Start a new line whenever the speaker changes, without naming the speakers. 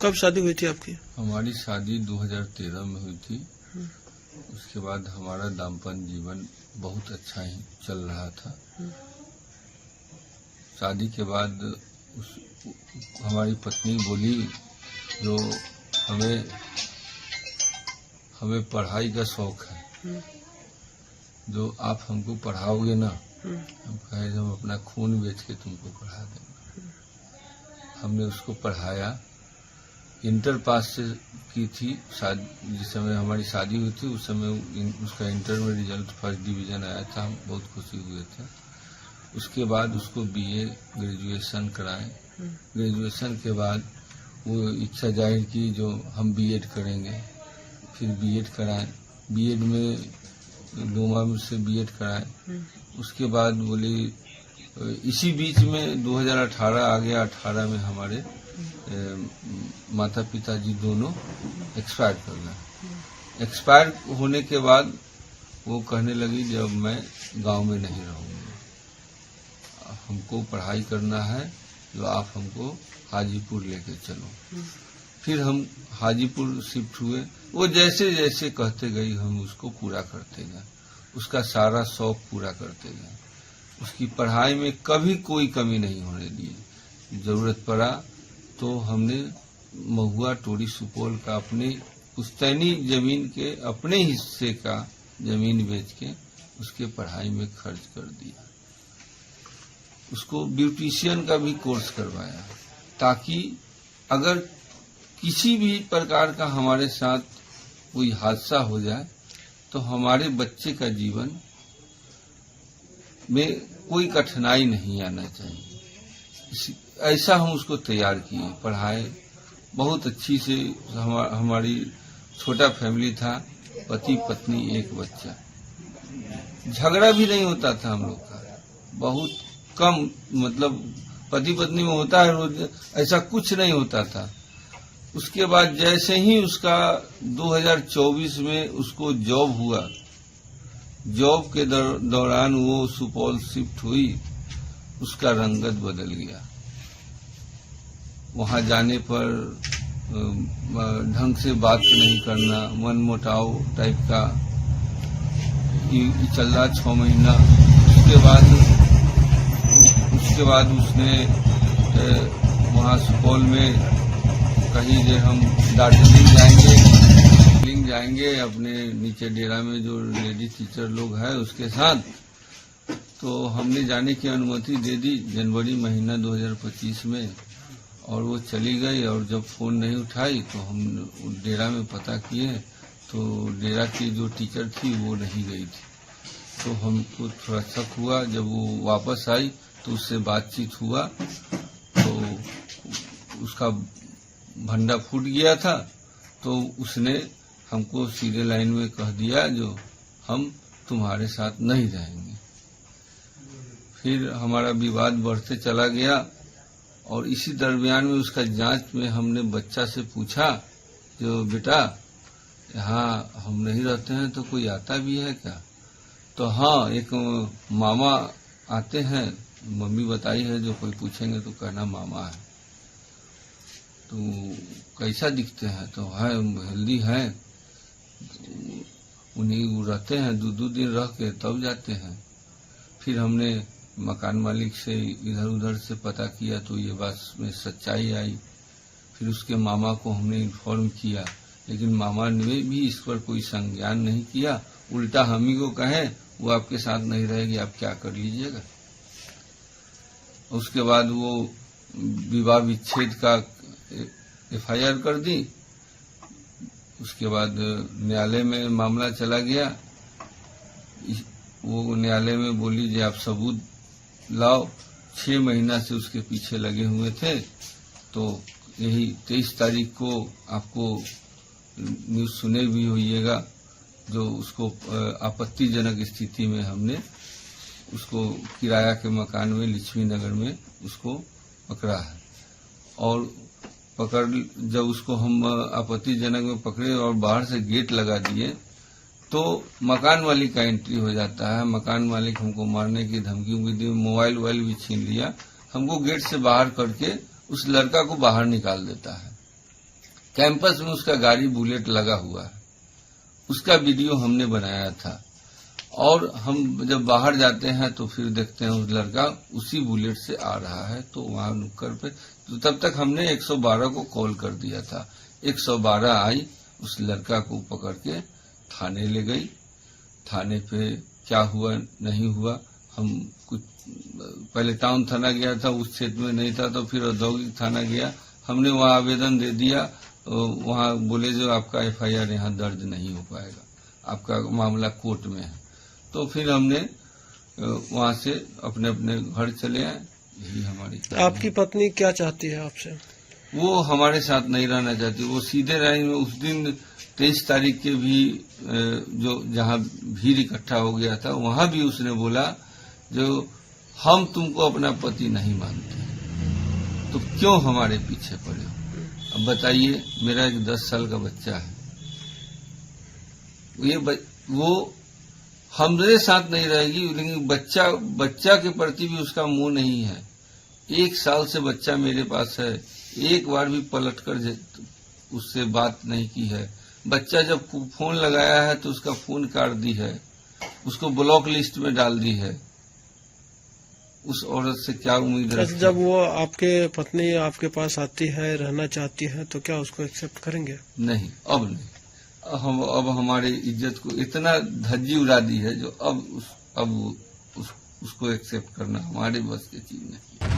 कब शादी हुई थी आपकी?
हमारी शादी 2013 में हुई थी। उसके बाद हमारा दाम्पत्य जीवन बहुत अच्छा ही चल रहा था। शादी के बाद हमारी पत्नी बोली, जो हमें पढ़ाई का शौक है, जो आप हमको पढ़ाओगे ना, हम कहे हम अपना खून बेच के तुमको पढ़ा देंगे। हमने उसको पढ़ाया। इंटर पास से की थी जिस समय हमारी शादी हुई थी, उस समय उसका इंटर में रिजल्ट फर्स्ट डिवीजन आया था। हम बहुत खुशी हुए थे। उसके बाद उसको बीए ग्रेजुएशन कराए। ग्रेजुएशन के बाद वो इच्छा जाहिर की जो हम बीएड करेंगे। फिर बीएड कराए। बीएड में लोमा में से बीएड कराए। उसके बाद बोली, इसी बीच में 2018 आ गया। 18 में हमारे माता पिता जी दोनों एक्सपायर कर गए। एक्सपायर होने के बाद वो कहने लगी, जब मैं गांव में नहीं रहूंगी, हमको पढ़ाई करना है, जो आप हमको हाजीपुर लेके चलो। फिर हम हाजीपुर शिफ्ट हुए। वो जैसे जैसे कहते गई हम उसको पूरा करते गए, उसका सारा शौक पूरा करते गए। उसकी पढ़ाई में कभी कोई कमी नहीं होने दी। जरूरत पड़ा तो हमने महुआ टोरी सुपौल का अपने पुश्तैनी जमीन के अपने हिस्से का जमीन बेच के उसके पढ़ाई में खर्च कर दिया। उसको ब्यूटिशियन का भी कोर्स करवाया, ताकि अगर किसी भी प्रकार का हमारे साथ कोई हादसा हो जाए तो हमारे बच्चे का जीवन में कोई कठिनाई नहीं आना चाहिए। ऐसा हम उसको तैयार किए, पढ़ाए बहुत अच्छी से। हमारी छोटा फैमिली था, पति पत्नी एक बच्चा। झगड़ा भी नहीं होता था हम लोग का, बहुत कम, मतलब पति पत्नी में होता है रोज, ऐसा कुछ नहीं होता था। उसके बाद जैसे ही उसका 2024 में उसको जॉब हुआ, जॉब के दौरान वो सुपौल शिफ्ट हुई, उसका रंगत बदल गया। वहां जाने पर ढंग से बात नहीं करना, मन मुटाव टाइप का चल रहा 6 महीना। उसके बाद उसने वहां सुपौल में कहीं जे हम दार्जिलिंग जाएंगे अपने नीचे डेरा में जो लेडी टीचर लोग हैं उसके साथ, तो हमने जाने की अनुमति दे दी जनवरी महीना 2025 में। और वो चली गई, और जब फोन नहीं उठाई तो हम डेरा में पता किए तो डेरा की जो टीचर थी वो नहीं गई थी। तो हमको थोड़ा शक हुआ। जब वो वापस आई तो उससे बातचीत हुआ, तो उसका भंडा फूट गया था। तो उसने हमको सीधे लाइन में कह दिया, जो हम तुम्हारे साथ नहीं रहेंगे। फिर हमारा विवाद बढ़ते चला गया। और इसी दरमियान में उसका जांच में हमने बच्चा से पूछा, जो बेटा यहाँ हम नहीं रहते हैं तो कोई आता भी है क्या? तो हाँ, एक मामा आते हैं, मम्मी बताई है, जो कोई पूछेंगे तो कहना मामा है। तो कैसा दिखते हैं? तो है हेल्दी है, उन्हीं वो रहते हैं, 2 दिन रह के तब जाते हैं। फिर हमने मकान मालिक से इधर उधर से पता किया तो ये बात में सच्चाई आई। फिर उसके मामा को हमने इन्फॉर्म किया, लेकिन मामा ने भी इस पर कोई संज्ञान नहीं किया। उल्टा हम ही को कहे वो आपके साथ नहीं रहेगी, आप क्या कर लीजिएगा। उसके बाद वो विवाह विच्छेद का एफआईआर कर दी। उसके बाद न्यायालय में मामला चला गया। वो न्यायालय में बोली, जो आप सबूत लाओ। 6 महीना से उसके पीछे लगे हुए थे। तो यही 23 तारीख को आपको न्यूज सुने भी होइएगा, जो उसको आपत्तिजनक स्थिति में हमने उसको किराया के मकान में लक्ष्मी नगर में उसको पकड़ा है। और जब उसको हम आपत्तिजनक में पकड़े और बाहर से गेट लगा दिए, तो मकान मालिक का एंट्री हो जाता है। मकान मालिक हमको मारने की धमकी दी, मोबाइल भी छीन लिया। हमको गेट से बाहर करके उस लड़का को बाहर निकाल देता है। कैंपस में उसका गाड़ी बुलेट लगा हुआ है, उसका वीडियो हमने बनाया था। और हम जब बाहर जाते हैं तो फिर देखते हैं उस लड़का उसी बुलेट से आ रहा है, तो वहां नुक्कड़ पे, तो तब तक हमने 112 को कॉल कर दिया था। 112 आई, उस लड़का को पकड़ के थाने ले गई। थाने पे क्या हुआ नहीं हुआ, हम कुछ पहले टाउन थाना गया था, उस क्षेत्र में नहीं था, तो फिर औद्योगिक थाना गया, हमने वहां आवेदन दे दिया। वहां बोले जो आपका FIR यहाँ दर्ज नहीं हो पाएगा, आपका मामला कोर्ट में है। तो फिर हमने वहां से अपने अपने घर चले आए। यही हमारी।
आपकी पत्नी क्या चाहती है आपसे?
वो हमारे साथ नहीं रहना चाहती, वो सीधे लाइन में उस दिन 23 तारीख के भी जो जहां भीड़ इकट्ठा हो गया था, वहां भी उसने बोला जो हम तुमको अपना पति नहीं मानते, तो क्यों हमारे पीछे पड़े हो। अब बताइए, मेरा एक 10 साल का बच्चा है, वो हमारे साथ नहीं रहेगी, लेकिन बच्चा के प्रति भी उसका मोह नहीं है। 1 साल से बच्चा मेरे पास है, एक बार भी पलट कर उससे बात नहीं की है। बच्चा जब फोन लगाया है तो उसका फोन काट दी है, उसको ब्लॉक लिस्ट में डाल दी है। उस औरत से क्या उम्मीद रखते हैं?
जब वो आपके पत्नी आपके पास आती है, रहना चाहती है, तो क्या उसको एक्सेप्ट करेंगे?
नहीं, अब नहीं। अब हमारी इज्जत को इतना धज्जी उड़ा दी है जो अब उसको एक्सेप्ट करना हमारे बस की चीज नहीं।